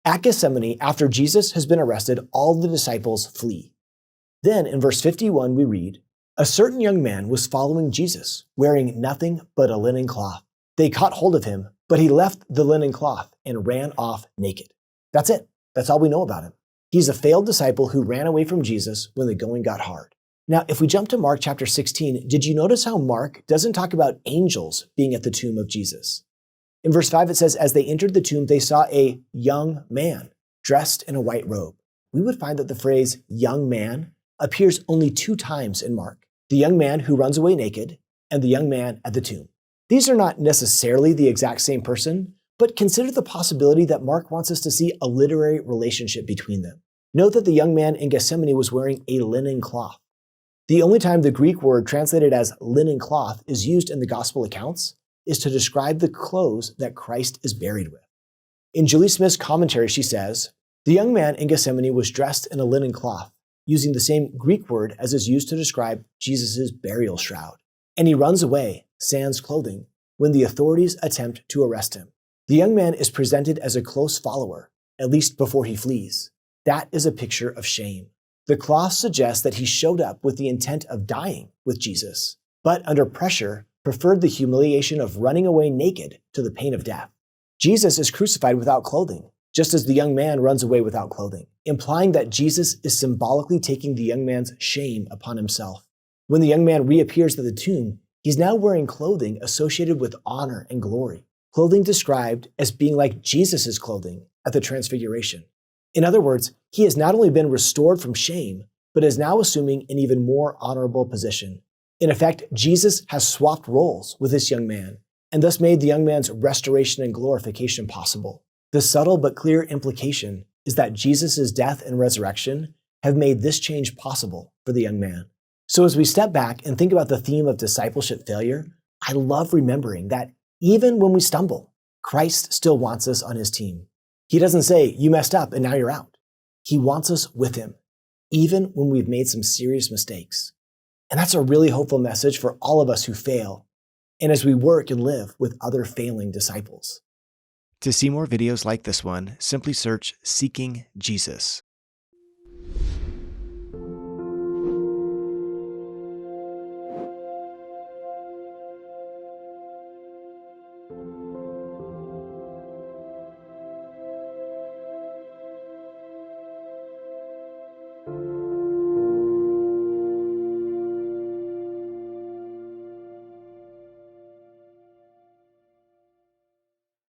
At Gethsemane, after Jesus has been arrested, all the disciples flee. Then in verse 51 we read, "A certain young man was following Jesus, wearing nothing but a linen cloth. They caught hold of him, but he left the linen cloth and ran off naked." That's it. That's all we know about him. He's a failed disciple who ran away from Jesus when the going got hard. Now, if we jump to Mark chapter 16, did you notice how Mark doesn't talk about angels being at the tomb of Jesus? In verse 5, it says, "As they entered the tomb, they saw a young man dressed in a white robe." We would find that the phrase young man appears only 2 times in Mark: the young man who runs away naked and the young man at the tomb. These are not necessarily the exact same person, but consider the possibility that Mark wants us to see a literary relationship between them. Note that the young man in Gethsemane was wearing a linen cloth. The only time the Greek word translated as linen cloth is used in the gospel accounts is to describe the clothes that Christ is buried with. In Julie Smith's commentary, she says, "The young man in Gethsemane was dressed in a linen cloth, using the same Greek word as is used to describe Jesus' burial shroud. And he runs away, sans clothing, when the authorities attempt to arrest him. The young man is presented as a close follower, at least before he flees. That is a picture of shame. The cloth suggests that he showed up with the intent of dying with Jesus, but under pressure, preferred the humiliation of running away naked to the pain of death. Jesus is crucified without clothing, just as the young man runs away without clothing, implying that Jesus is symbolically taking the young man's shame upon himself. When the young man reappears at the tomb, he's now wearing clothing associated with honor and glory, clothing described as being like Jesus' clothing at the Transfiguration. In other words, he has not only been restored from shame, but is now assuming an even more honorable position. In effect, Jesus has swapped roles with this young man, and thus made the young man's restoration and glorification possible. The subtle but clear implication is that Jesus' death and resurrection have made this change possible for the young man. So as we step back and think about the theme of discipleship failure, I love remembering that even when we stumble, Christ still wants us on his team. He doesn't say, "You messed up and now you're out." He wants us with him, even when we've made some serious mistakes. And that's a really hopeful message for all of us who fail, and as we work and live with other failing disciples. To see more videos like this one, simply search Seeking Jesus.